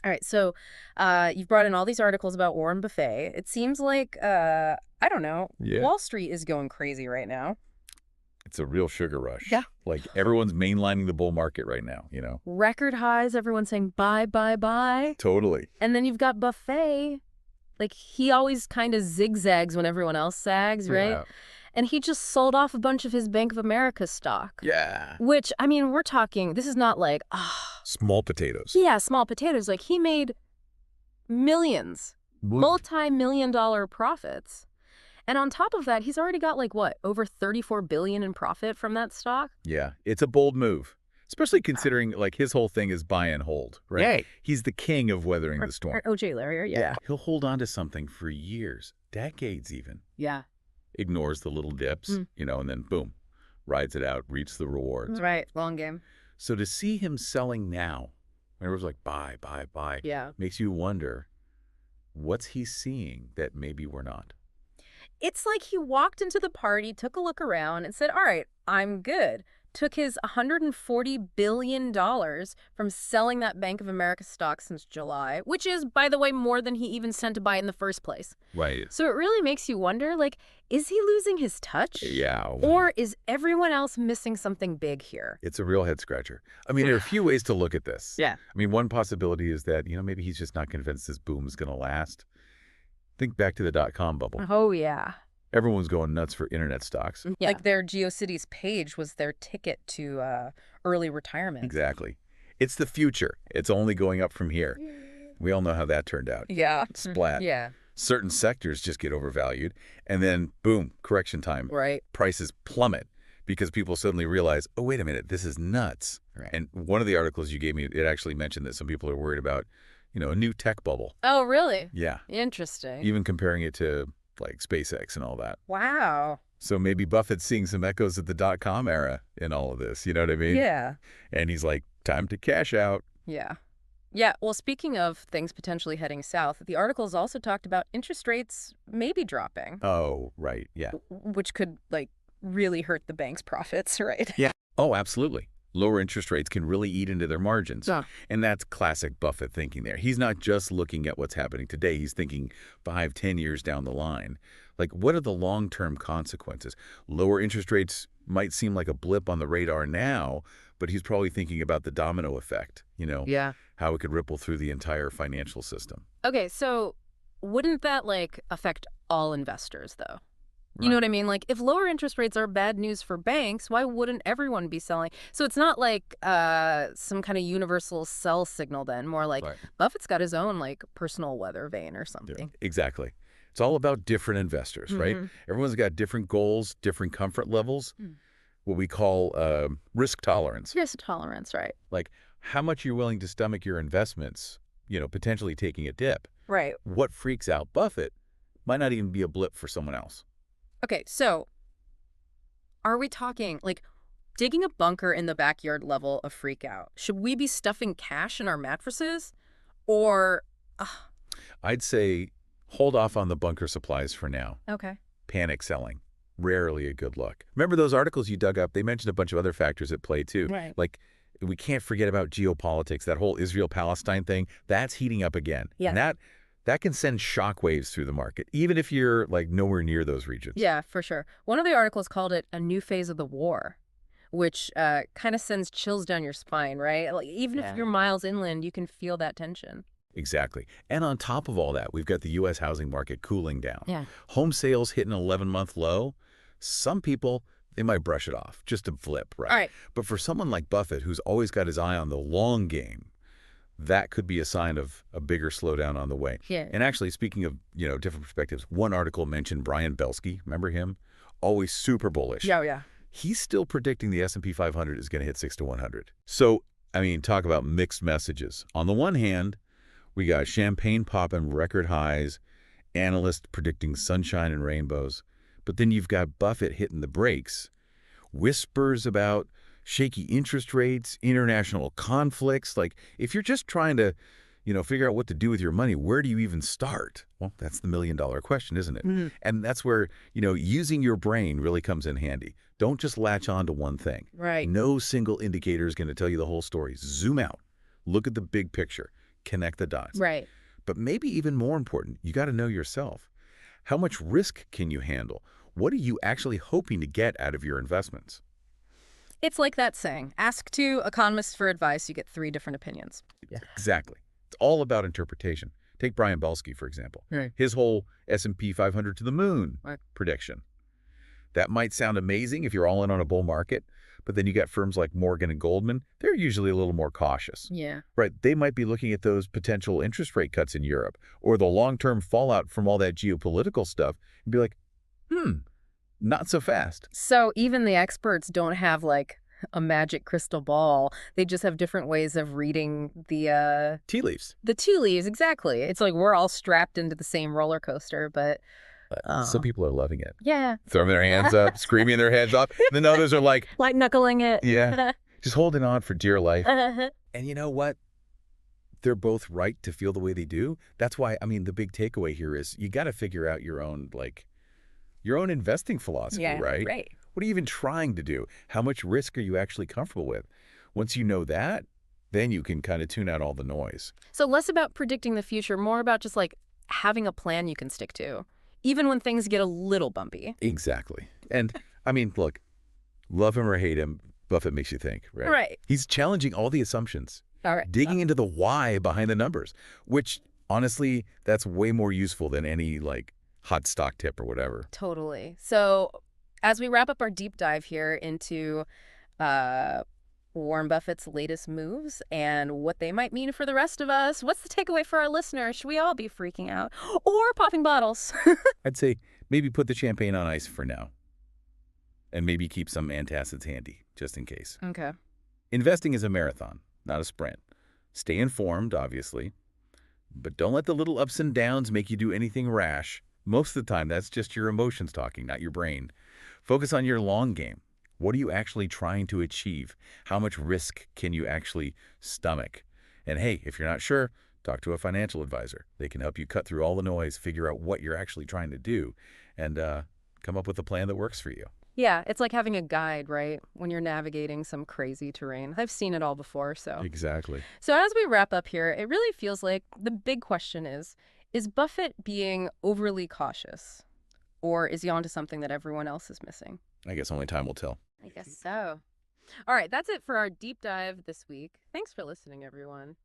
All right, so you've brought in all these articles about Warren Buffett. It seems like, I don't know, Yeah. Wall Street is going crazy right now. It's a real sugar Yeah. rush. Like everyone's mainlining the bull market right now. Record highs, everyone's saying buy, buy, buy. Totally. And then you've got Buffett. Like, he always kind of zigzags when everyone else sags, right? Yeah. And he just sold off a bunch of his Bank of America stock. Yeah. Which, I mean, we're talking, this is not like, Small potatoes. yeah, small potatoes. Like, he made millions, multi-million-dollar profits. And on top of that, he's already got, like, what, over $34 billion in profit from that stock? Yeah. It's a bold move, especially considering like his whole thing is buy and hold, right? Right. He's the king of weathering the storm. Or OJ Larry, yeah. He'll hold on to something for years, decades even. Yeah. Ignores the little dips, and then boom, rides it out, reaps the rewards. Right, long game. So to see him selling now, everyone's like, buy, Yeah. makes you wonder, what's he seeing that maybe we're not? It's like he walked into the party, took a look around, and said, all right, I'm good. Took his $140 billion from selling that Bank of America stock since July, which is, by the way, more than he even sent to buy in the first place. Right. So it really makes you wonder, like, is he losing his touch? Yeah. Or is everyone else missing something big here? It's a real head scratcher. I mean, there are a few ways to look at this. Yeah. I mean, one possibility is that, maybe he's just not convinced this boom is going to last. Think back to the dot-com bubble. Oh, yeah. Everyone's going nuts for internet stocks. Yeah. Like their GeoCities page was their ticket to early retirement. Exactly. It's the future. It's only going up from here. We all know how that turned out. Yeah. Splat. Yeah. Certain sectors just get overvalued, and then, boom, correction time. Right. Prices plummet because people suddenly realize, oh, wait a minute, this is nuts. Right. And one of the articles you gave me, it actually mentioned that some people are worried about, a new tech bubble. Oh, really? Yeah. Interesting. Even comparing it to, like, SpaceX and all that. Wow. So maybe Buffett's seeing some echoes of the dot-com era in all of this, you know what I mean? Yeah. And he's like, time to cash out. Yeah. Yeah, well, speaking of things potentially heading south, the articles also talked about interest rates maybe dropping. Oh, right, yeah. Which could, like, really hurt the bank's profits, right? Yeah. Oh, absolutely. Lower interest rates can really eat into their margins. Yeah. And that's classic Buffett thinking there. He's not just looking at what's happening today. He's thinking 5, 10 years down the line. Like, what are the long-term consequences? Lower interest rates might seem like a blip on the radar now, but he's probably thinking about the domino effect, Yeah. how it could ripple through the entire financial system. Okay, so wouldn't that, like, affect all investors, though? You know what I mean? Like, if lower interest rates are bad news for banks, why wouldn't everyone be selling? So it's not like some kind of universal sell signal then, more like Buffett's got his own, like, personal weather vane or something. Yeah, exactly. It's all about different investors, right? Everyone's got different goals, different comfort levels, what we call risk tolerance. Risk tolerance, right. Like how much you're willing to stomach your investments, potentially taking a dip. Right. What freaks out Buffett might not even be a blip for someone else. Okay, so are we talking, like, digging a bunker in the backyard level of freak out? Should we be stuffing cash in our mattresses? Or... I'd say hold off on the bunker supplies for now. Okay. Panic selling. Rarely a good look. Remember those articles you dug up? They mentioned a bunch of other factors at play, too. Right. Like, we can't forget about geopolitics. That whole Israel-Palestine thing, that's heating up again. Yeah. And that can send shockwaves through the market, even if you're, like, nowhere near those regions. Yeah, for sure. One of the articles called it a new phase of the war, which kind of sends chills down your spine, right? Like, even if you're miles inland, you can feel that tension. Exactly. And on top of all that, we've got the U.S. housing market cooling down. Yeah. Home sales hit an 11-month low. Some people, they might brush it off, just a flip, right? All right. But for someone like Buffett, who's always got his eye on the long game, that could be a sign of a bigger slowdown on the way. Yeah. And actually, speaking of, different perspectives, one article mentioned Brian Belsky. Remember him? Always super bullish. Yeah. He's still predicting the S&P 500 is going to hit 6 to 100. So, I mean, talk about mixed messages. On the one hand, we got champagne popping record highs, analysts predicting sunshine and rainbows. But then you've got Buffett hitting the brakes. Whispers about shaky interest rates, international conflicts. Like, if you're just trying to, figure out what to do with your money, where do you even start? Well, that's the million-dollar question, isn't it? And that's where, using your brain really comes in handy. Don't just latch on to one thing. Right. No single indicator is going to tell you the whole story. Zoom out. Look at the big picture. connect the dots. Right. But maybe even more important, you got to know yourself. How much risk can you handle? What are you actually hoping to get out of your investments? It's like that saying, ask two economists for advice, you get three different opinions. Yeah. Exactly. It's all about interpretation. Take Brian Belsky, for example. Right. His whole S&P 500 to the moon Right. prediction. That might sound amazing if you're all in on a bull market, but then you got firms like Morgan and Goldman. They're usually a little more cautious. Yeah. Right. They might be looking at those potential interest rate cuts in Europe or the long-term fallout from all that geopolitical stuff and be like, not so fast. So even the experts don't have like a magic crystal ball. They just have different ways of reading Tea leaves. the tea leaves. Exactly. It's like we're all strapped into the same roller coaster, but Some people are loving it. yeah. Throwing their hands up, screaming their heads off. And then others are like, Like knuckling it. yeah, just holding on for dear life. Uh-huh. And you know what? They're both right to feel the way they do. That's why, I mean, the big takeaway here is you got to figure out your own investing philosophy, Yeah, right? right. What are you even trying to do? How much risk are you actually comfortable with? Once you know that, then you can kind of tune out all the noise. So less about predicting the future, more about just like having a plan you can stick to, even when things get a little bumpy. Exactly. And I mean, look, love him or hate him, Buffett makes you think, right? Right. He's challenging all the assumptions, All right. digging into the why behind the numbers, which honestly, that's way more useful than any like hot stock tip or whatever. Totally. So as we wrap up our deep dive here into Warren Buffett's latest moves and what they might mean for the rest of us, what's the takeaway for our listeners? Should we all be freaking out or popping bottles? I'd say maybe put the champagne on ice for now. And maybe keep some antacids handy, just in case. Okay. Investing is a marathon, not a sprint. Stay informed, obviously. But don't let the little ups and downs make you do anything rash. Most of the time, that's just your emotions talking, not your brain. Focus on your long game. What are you actually trying to achieve? How much risk can you actually stomach? And hey, if you're not sure, talk to a financial advisor. They can help you cut through all the noise, figure out what you're actually trying to do, and come up with a plan that works for you. Yeah, it's like having a guide, right? When you're navigating some crazy terrain. I've seen it all before, so. Exactly. So as we wrap up here, it really feels like the big question is Buffett being overly cautious? Or is he onto something that everyone else is missing? I guess only time will tell. I guess so. All right, that's it for our deep dive this week. Thanks for listening, everyone.